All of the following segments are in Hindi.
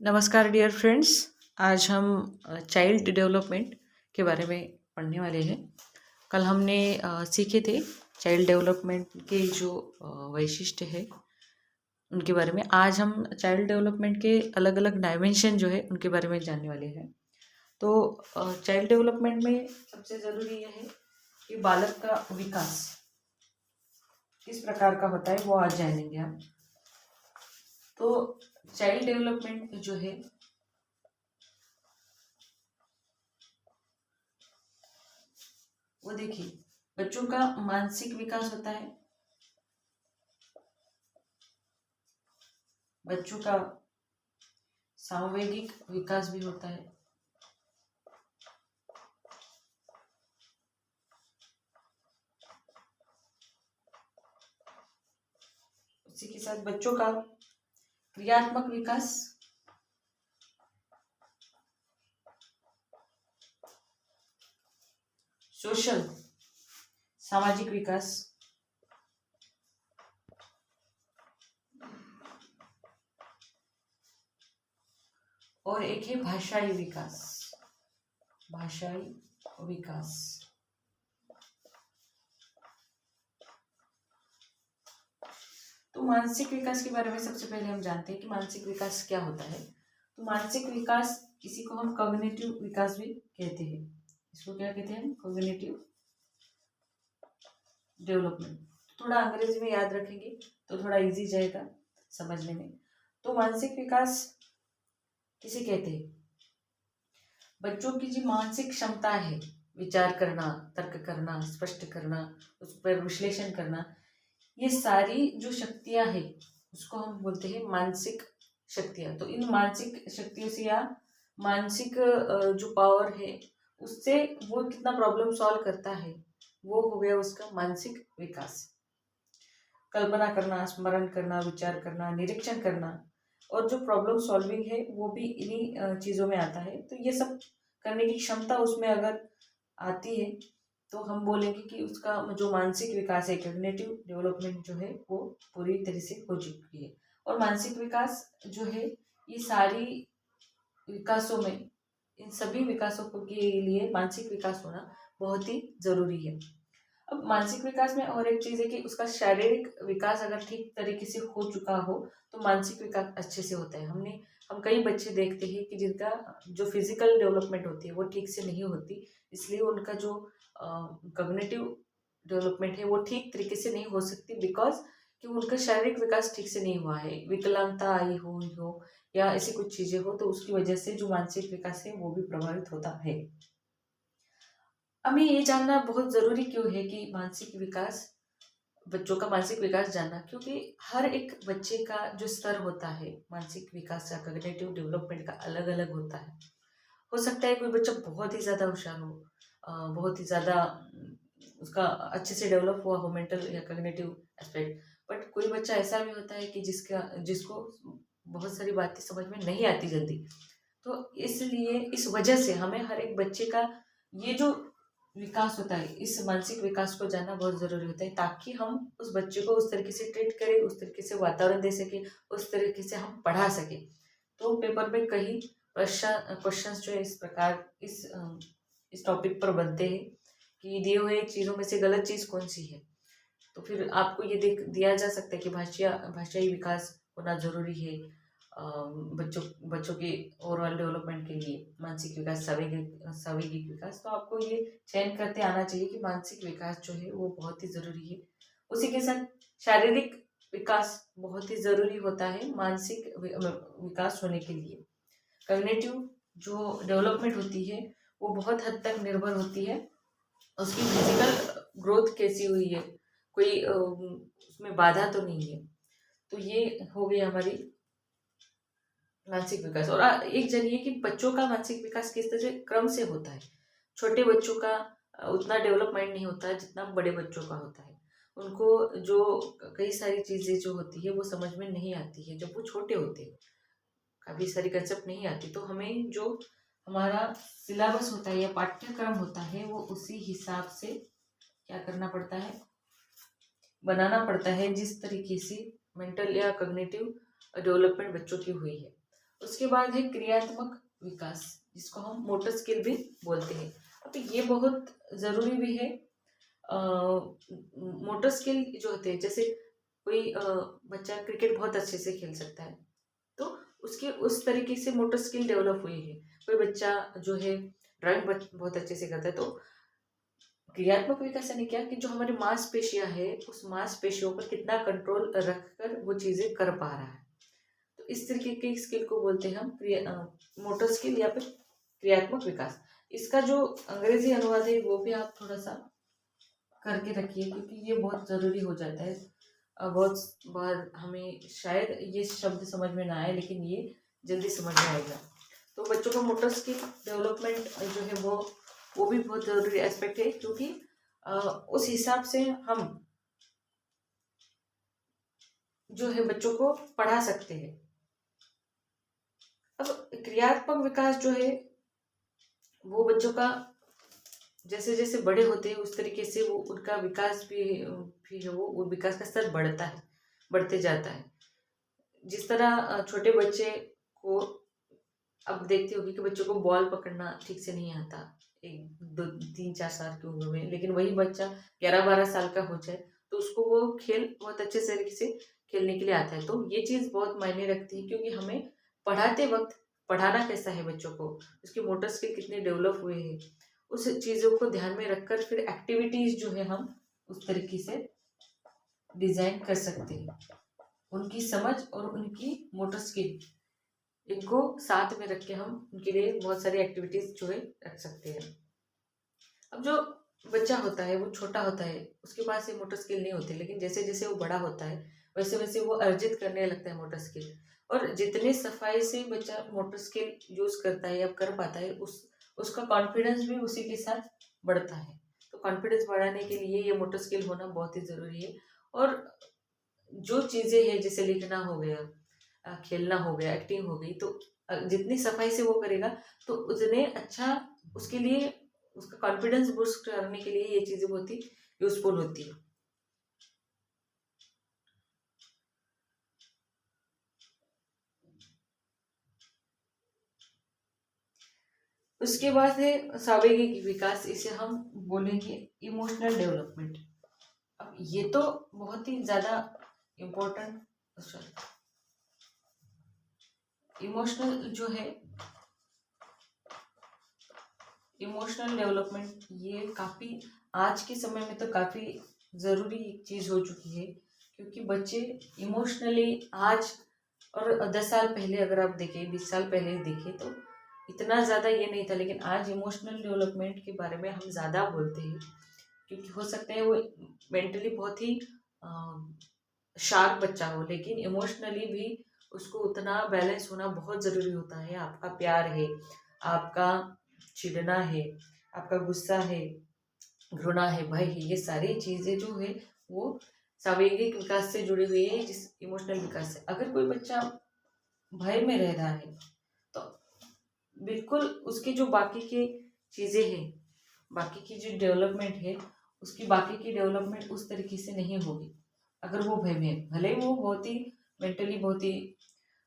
नमस्कार डियर फ्रेंड्स। आज हम चाइल्ड डेवलपमेंट के बारे में पढ़ने वाले हैं। कल हमने सीखे थे चाइल्ड डेवलपमेंट के जो वैशिष्ट्य है उनके बारे में। आज हम चाइल्ड डेवलपमेंट के अलग अलग डायमेंशन जो है उनके बारे में जानने वाले हैं। तो चाइल्ड डेवलपमेंट में सबसे ज़रूरी यह है कि बालक का विकास किस प्रकार का होता है वो आज जानेंगे हम। तो चाइल्ड डेवलपमेंट जो है वो देखिए, बच्चों का मानसिक विकास होता है, बच्चों का सांवेगिक विकास भी होता है, उसी के साथ बच्चों का क्रियात्मक विकास, सोशल सामाजिक विकास, और एक है भाषाई विकास। भाषाई विकास तो मानसिक विकास के बारे में सबसे पहले हम जानते हैं कि मानसिक विकास क्या होता है। तो मानसिक विकास इसी को हम कॉग्निटिव विकास भी कहते हैं। इसको क्या कहते हैं हम? Cognitive development. थोड़ा अंग्रेजी में याद रखेंगे तो थोड़ा इजी जाएगा समझने में। तो मानसिक विकास किसे कहते हैं? बच्चों की जो मानसिक क्षमता है, विचार करना, तर्क करना, स्पष्ट करना, उस पर विश्लेषण करना, ये सारी जो शक्तियां हैं उसको हम बोलते हैं मानसिक शक्तियां। तो इन मानसिक शक्तियों से या मानसिक जो पावर है उससे वो कितना प्रॉब्लम सॉल्व करता है वो हो गया उसका मानसिक विकास। कल्पना करना, स्मरण करना, विचार करना, निरीक्षण करना और जो प्रॉब्लम सॉल्विंग है वो भी इन्हीं चीज़ों में आता है। तो ये सब करने की क्षमता उसमें अगर आती है तो हम बोलेंगे कि उसका जो मानसिक विकास है, कॉग्निटिव डेवलपमेंट जो है वो पूरी तरह से हो चुकी है। और मानसिक विकास जो है ये सारी विकासों में, इन सभी विकासों के लिए मानसिक विकास होना बहुत ही जरूरी है। अब मानसिक विकास में और एक चीज़ है कि उसका शारीरिक विकास अगर ठीक तरीके से हो चुका हो तो मानसिक विकास अच्छे से होता है। हम कई बच्चे देखते हैं कि जिनका जो फिजिकल डेवलपमेंट होती है वो ठीक से नहीं होती, इसलिए उनका जो कॉग्निटिव डेवलपमेंट है वो ठीक तरीके से नहीं हो सकती, बिकॉज कि उनका शारीरिक विकास ठीक से नहीं हुआ है, विकलांगता आई हो या ऐसी कुछ चीज़ें हो, तो उसकी वजह से जो मानसिक विकास है वो भी प्रभावित होता है। हमें ये जानना बहुत ज़रूरी क्यों है कि मानसिक विकास, बच्चों का मानसिक विकास जानना, क्योंकि हर एक बच्चे का जो स्तर होता है मानसिक विकास या कॉग्निटिव डेवलपमेंट का अलग अलग होता है। हो सकता है कोई बच्चा बहुत ही ज़्यादा होशियार हो, बहुत ही ज़्यादा उसका अच्छे से डेवलप हुआ हो मेंटल या कॉग्निटिव एस्पेक्ट, बट कोई बच्चा ऐसा भी होता है कि जिसको बहुत सारी बातें समझ में नहीं आती जल्दी। तो इसलिए इस वजह से हमें हर एक बच्चे का ये जो विकास होता है, इस मानसिक विकास को जानना बहुत ज़रूरी होता है, ताकि हम उस बच्चे को उस तरीके से ट्रीट करें, उस तरीके से वातावरण दे सके, उस तरीके से हम पढ़ा सके। तो पेपर में कई क्वेश्चंस जो है इस प्रकार इस टॉपिक पर बनते हैं कि दिए हुए चीज़ों में से गलत चीज़ कौन सी है। तो फिर आपको ये दिया जा सकता है कि भाषाई विकास होना ज़रूरी है बच्चों बच्चों के ओवरऑल डेवलपमेंट के लिए। मानसिक विकास, सावयिक विकास, तो आपको ये चयन करते आना चाहिए कि मानसिक विकास जो है वो बहुत ही ज़रूरी है। उसी के साथ शारीरिक विकास बहुत ही ज़रूरी होता है मानसिक विकास होने के लिए। कॉग्निटिव जो डेवलपमेंट होती है वो बहुत हद तक निर्भर होती है उसकी फिजिकल ग्रोथ कैसी हुई है, कोई उसमें बाधा तो नहीं है। तो ये हो गई हमारी मानसिक विकास। और एक जानिए कि बच्चों का मानसिक विकास किस तरह से क्रम से होता है। छोटे बच्चों का उतना डेवलप माइंड नहीं होता है जितना बड़े बच्चों का होता है। उनको जो कई सारी चीज़ें जो होती है वो समझ में नहीं आती है जब वो छोटे होते हैं, काफ़ी सारी कंसेप्ट नहीं आती। तो हमें जो हमारा सिलेबस होता है या पाठ्यक्रम होता है वो उसी हिसाब से क्या करना पड़ता है, बनाना पड़ता है, जिस तरीके से मेंटल या कॉग्निटिव डेवलपमेंट बच्चों की हुई है। उसके बाद है क्रियात्मक विकास, जिसको हम मोटर स्किल भी बोलते हैं। अब ये बहुत ज़रूरी भी है। मोटर स्किल जो होते हैं, जैसे कोई बच्चा क्रिकेट बहुत अच्छे से खेल सकता है, तो उसके उस तरीके से मोटर स्किल डेवलप हुई है। कोई बच्चा जो है ड्राइंग बहुत अच्छे से करता है, तो क्रियात्मक विकास यानी क्या कि जो हमारी मांसपेशियां है, उस मांसपेशियों पर कितना कंट्रोल रखकर वो चीजें कर पा रहा है। तो इस तरीके के स्किल को बोलते हैं हम मोटर स्किल या फिर क्रियात्मक विकास। इसका जो अंग्रेजी अनुवाद है वो भी आप थोड़ा सा करके रखिए, क्योंकि ये बहुत ज़रूरी हो जाता है। बहुत बार हमें शायद ये शब्द समझ में ना आए, लेकिन ये जल्दी समझ में आएगा। तो बच्चों का मोटर स्किल डेवलपमेंट जो है वो भी बहुत ज़रूरी एस्पेक्ट है, क्योंकि उस हिसाब से हम जो है बच्चों को पढ़ा सकते हैं। अब क्रियात्मक विकास जो है वो बच्चों का जैसे जैसे बड़े होते हैं उस तरीके से वो उनका विकास भी है, वो विकास का स्तर बढ़ते जाता है। जिस तरह छोटे बच्चे को अब देखते होगी कि बच्चों को बॉल पकड़ना ठीक से नहीं आता 1 2 3 4 साल की उम्र में, लेकिन वही बच्चा 11 12 साल का हो जाए तो उसको वो खेल बहुत अच्छे तरीके से खेलने के लिए आता है। तो ये चीज़ बहुत मायने रखती है, क्योंकि हमें पढ़ाते वक्त पढ़ाना कैसा है बच्चों को, उसके मोटर स्किल कितने डेवलप हुए हैं, उस चीज़ों को ध्यान में रखकर फिर एक्टिविटीज़ जो है हम उस तरीके से डिज़ाइन कर सकते हैं। उनकी समझ और उनकी मोटर स्किल इनको साथ में रख के हम उनके लिए बहुत सारी एक्टिविटीज़ जो है रख सकते हैं। अब जो बच्चा होता है वो छोटा होता है, उसके पास ये मोटर स्किल नहीं होती, लेकिन जैसे जैसे वो बड़ा होता है वैसे वैसे वो अर्जित करने लगता है मोटर स्किल। और जितने सफाई से बच्चा मोटर स्किल यूज करता है या कर पाता है, उसका कॉन्फिडेंस भी उसी के साथ बढ़ता है। तो कॉन्फिडेंस बढ़ाने के लिए ये मोटर स्किल होना बहुत ही ज़रूरी है। और जो चीज़ें हैं जैसे लिखना हो गया, खेलना हो गया, एक्टिंग हो गई, तो जितनी सफाई से वो करेगा तो उतने अच्छा उसके लिए, उसका कॉन्फिडेंस बूस्ट करने के लिए ये चीज़ें बहुत ही यूजफुल होती है। उसके बाद है सावयिक विकास, इसे हम बोलेंगे इमोशनल डेवलपमेंट। अब ये तो बहुत ही ज़्यादा इम्पोर्टेंट, इमोशनल जो है इमोशनल डेवलपमेंट ये काफ़ी आज के समय में तो काफ़ी ज़रूरी एक चीज़ हो चुकी है, क्योंकि बच्चे इमोशनली आज और 10 साल पहले अगर आप देखें, 20 साल पहले देखें, तो इतना ज़्यादा ये नहीं था, लेकिन आज इमोशनल डेवलपमेंट के बारे में हम ज़्यादा बोलते हैं, क्योंकि हो सकता है वो मेंटली बहुत ही शार्प बच्चा हो, लेकिन इमोशनली भी उसको उतना बैलेंस होना बहुत ज़रूरी होता है। आपका प्यार है, आपका चिढ़ना है, आपका गुस्सा है, घृणा है, भय है, ये सारी चीज़ें जो है वो सावयिक विकास से जुड़ी हुई है, जिस इमोशनल विकास से। अगर कोई बच्चा भय में रह रहा है तो बिल्कुल उसकी जो बाकी की चीज़ें हैं, बाकी की जो डेवलपमेंट है, उसकी बाकी की डेवलपमेंट उस तरीके से नहीं होगी अगर वो भय में है। भले ही वो बहुत ही मेंटली बहुत ही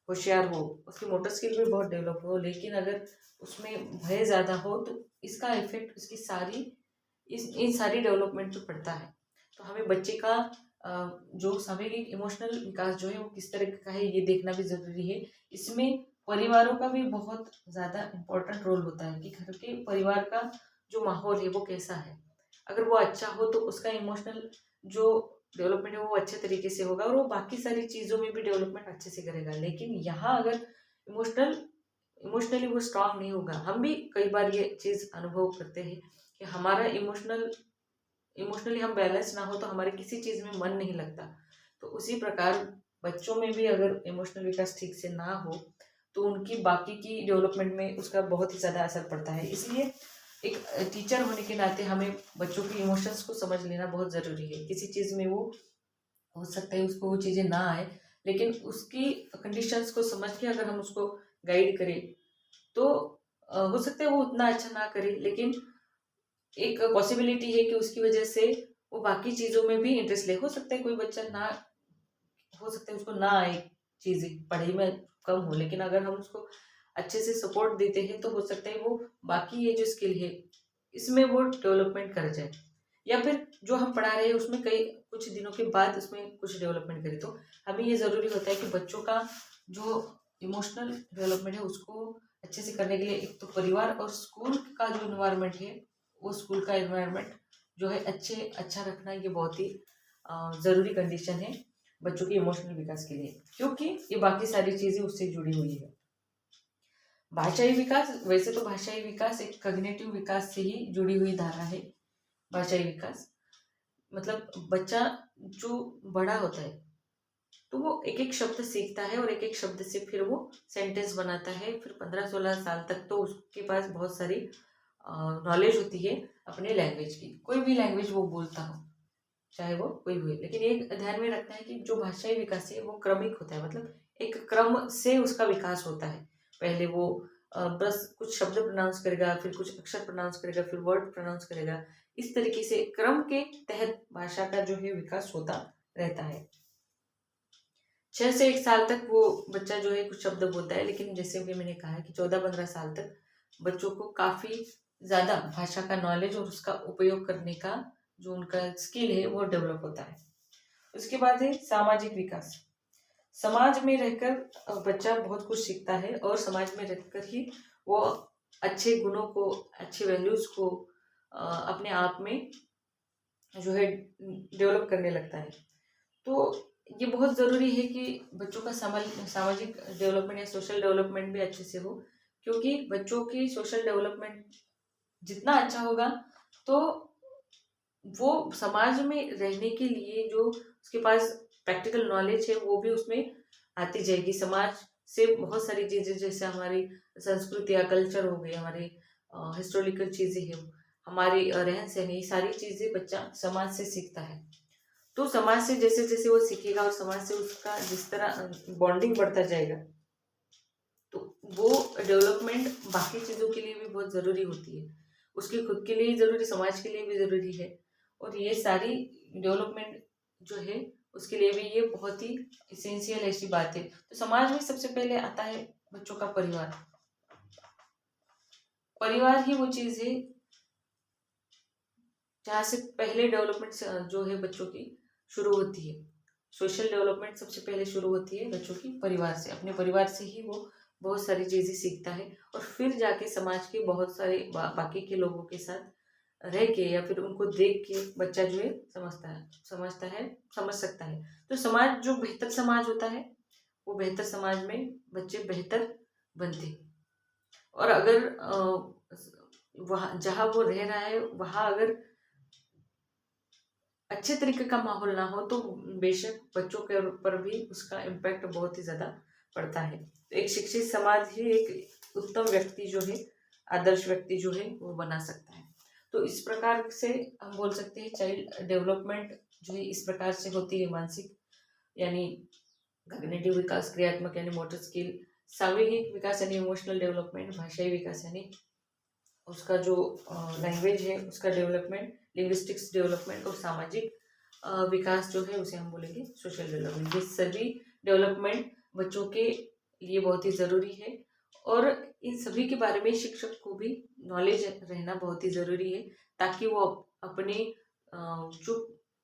होशियार हो, उसकी मोटर स्किल भी बहुत डेवलप हो, लेकिन अगर उसमें भय ज़्यादा हो तो इसका इफेक्ट उसकी सारी इन सारी डेवलपमेंट पे पड़ता है। तो हमें बच्चे का जो सामूहिक इमोशनल विकास जो है वो किस तरह का है ये देखना भी ज़रूरी है। इसमें परिवारों का भी बहुत ज़्यादा इम्पोर्टेंट रोल होता है कि घर के परिवार का जो माहौल है वो कैसा है। अगर वो अच्छा हो तो उसका इमोशनल जो डेवलपमेंट है वो अच्छे तरीके से होगा, और वो बाकी सारी चीज़ों में भी डेवलपमेंट अच्छे से करेगा। लेकिन यहाँ अगर इमोशनल इमोशनली वो स्ट्रांग नहीं होगा, हम भी कई बार ये चीज़ अनुभव करते हैं कि हमारा इमोशनली हम बैलेंस ना हो तो हमारे किसी चीज़ में मन नहीं लगता। तो उसी प्रकार बच्चों में भी अगर इमोशनल विकास ठीक से ना हो तो उनकी बाकी की डेवलपमेंट में उसका बहुत ही ज़्यादा असर पड़ता है। इसलिए एक टीचर होने के नाते हमें बच्चों के इमोशंस को समझ लेना बहुत ज़रूरी है। किसी चीज़ में वो हो सकता है उसको वो चीज़ें ना आए, लेकिन उसकी कंडीशंस को समझ के अगर हम उसको गाइड करें तो हो सकता है वो उतना अच्छा ना करे, लेकिन एक पॉसिबिलिटी है कि उसकी वजह से वो बाकी चीज़ों में भी इंटरेस्ट ले। हो सकता है कोई बच्चा ना, हो सकता है उसको ना आए चीज़ें, पढ़ाई में कम हो, लेकिन अगर हम उसको अच्छे से सपोर्ट देते हैं तो हो सकता है वो बाकी ये जो स्किल है इसमें वो डेवलपमेंट कर जाए, या फिर जो हम पढ़ा रहे हैं उसमें कई कुछ दिनों के बाद उसमें कुछ डेवलपमेंट करें। तो हमें ये ज़रूरी होता है कि बच्चों का जो इमोशनल डेवलपमेंट है उसको अच्छे से करने के लिए एक तो परिवार और स्कूल का जो इन्वायरमेंट है, वो स्कूल का इन्वायरमेंट जो है अच्छा रखना, ये बहुत ही ज़रूरी कंडीशन है बच्चों के इमोशनल विकास के लिए, क्योंकि ये बाकी सारी चीज़ें उससे जुड़ी हुई है। भाषाई विकास, वैसे तो भाषाई विकास एक कॉग्निटिव विकास से ही जुड़ी हुई धारा है। भाषाई विकास मतलब बच्चा जो बड़ा होता है तो वो एक एक शब्द सीखता है और एक एक शब्द से फिर वो सेंटेंस बनाता है। फिर 15-16 साल तक तो उसके पास बहुत सारी नॉलेज होती है अपने लैंग्वेज की, कोई भी लैंग्वेज वो बोलता हो, चाहे वो कोई भी। लेकिन ये ध्यान में रखना है कि जो भाषाई विकास है वो क्रमिक होता है, मतलब एक क्रम से उसका विकास होता है। पहले वो बस कुछ शब्द प्रोनाउंस करेगा, फिर कुछ अक्षर प्रोनाउंस करेगा, फिर वर्ड प्रोनाउंस करेगा। इस तरीके से क्रम के तहत भाषा का जो है विकास होता रहता है। 6 से 1 साल तक वो बच्चा जो है कुछ शब्द बोलता है, लेकिन जैसे कि मैंने कहा कि 14-15 साल तक बच्चों को काफ़ी ज़्यादा भाषा का नॉलेज और उसका उपयोग करने का जो उनका स्किल है वो डेवलप होता है। उसके बाद है सामाजिक विकास। समाज में रहकर बच्चा बहुत कुछ सीखता है और समाज में रहकर ही वो अच्छे गुणों को, अच्छे वैल्यूज़ को अपने आप में जो है डेवलप करने लगता है। तो ये बहुत ज़रूरी है कि बच्चों का सामाजिक डेवलपमेंट या सोशल डेवलपमेंट भी अच्छे से हो, क्योंकि बच्चों की सोशल डेवलपमेंट जितना अच्छा होगा तो वो समाज में रहने के लिए जो उसके पास प्रैक्टिकल नॉलेज है वो भी उसमें आती जाएगी। समाज से बहुत सारी चीज़ें, जैसे हमारी संस्कृति या कल्चर हो गई, हमारे हिस्टोरिकल चीज़ें हैं, हमारी रहन सहन, ये सारी चीज़ें बच्चा समाज से सीखता है। तो समाज से जैसे जैसे वो सीखेगा और समाज से उसका जिस तरह बॉन्डिंग बढ़ता जाएगा, तो वो डेवलपमेंट बाकी चीज़ों के लिए भी बहुत ज़रूरी होती है। उसके खुद के लिए ही ज़रूरी, समाज के लिए भी ज़रूरी है। और ये सारी डेवलपमेंट जो है उसके लिए भी ये बहुत ही इसेंशियल ऐसी बात है। तो समाज में सबसे पहले आता है बच्चों का परिवार। परिवार ही वो चीज़ है जहाँ से पहले डेवलपमेंट जो है बच्चों की शुरू होती है। सोशल डेवलपमेंट सबसे पहले शुरू होती है बच्चों की परिवार से। अपने परिवार से ही वो बहुत सारी चीज़ें सीखता है और फिर जाके समाज के बहुत सारे बाकी के लोगों के साथ रह के या फिर उनको देख के बच्चा जो है समझ सकता है। तो समाज जो बेहतर समाज होता है वो बेहतर समाज में बच्चे बेहतर बनते हैं। और अगर वहाँ जहाँ वो रह रहा है वहाँ अगर अच्छे तरीके का माहौल ना हो तो बेशक बच्चों के ऊपर भी उसका इम्पैक्ट बहुत ही ज़्यादा पड़ता है। तो एक शिक्षित समाज ही एक उत्तम व्यक्ति जो है, आदर्श व्यक्ति जो है वो बना सकता है। तो इस प्रकार से हम बोल सकते हैं चाइल्ड डेवलपमेंट जो है इस प्रकार से होती है। मानसिक यानी कॉग्निटिव विकास, क्रियात्मक यानी मोटर स्किल, सामूहिक विकास यानी इमोशनल डेवलपमेंट, भाषाई विकास यानी उसका जो लैंग्वेज है उसका डेवलपमेंट, लिंग्विस्टिक्स डेवलपमेंट, और सामाजिक विकास जो है उसे हम बोलेंगे सोशल डेवलपमेंट। ये सभी डेवलपमेंट बच्चों के लिए बहुत ही ज़रूरी है और इन सभी के बारे में शिक्षक को भी नॉलेज रहना बहुत ही ज़रूरी है, ताकि वो अपने जो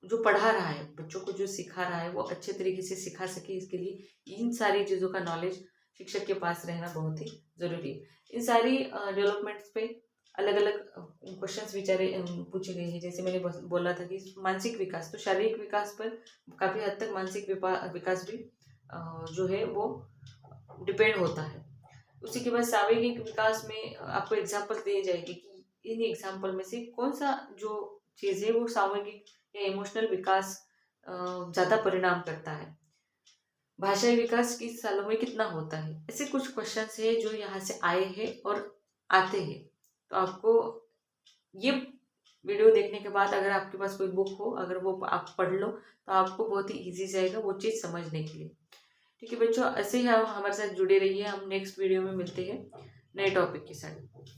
जो पढ़ा रहा है, बच्चों को जो सिखा रहा है वो अच्छे तरीके से सिखा सके। इसके लिए इन सारी चीज़ों का नॉलेज शिक्षक के पास रहना बहुत ही ज़रूरी है। इन सारी डेवलपमेंट्स पे अलग अलग क्वेश्चंस पूछे गए हैं। जैसे मैंने बोला था कि मानसिक विकास, तो शारीरिक विकास पर काफ़ी हद तक मानसिक विकास भी जो है वो डिपेंड होता है। उसी के बाद सामूहिक विकास में आपको एग्जाम्पल दिए जाएंगे कि इन एग्जाम्पल में से कौन सा जो चीज़ है वो सामूहिक या इमोशनल विकास ज़्यादा परिणाम करता है। भाषाई विकास किस सालों में कितना होता है, ऐसे कुछ क्वेश्चंस है जो यहाँ से आए हैं और आते हैं। तो आपको ये वीडियो देखने के बाद अगर आपके पास कोई बुक हो, अगर वो आप पढ़ लो तो आपको बहुत ही ईजी जाएगा वो चीज़ समझने के लिए। ठीक है बच्चों, ऐसे ही आप हमारे साथ जुड़े रहिए। हम नेक्स्ट वीडियो में मिलते हैं नए टॉपिक के साथ।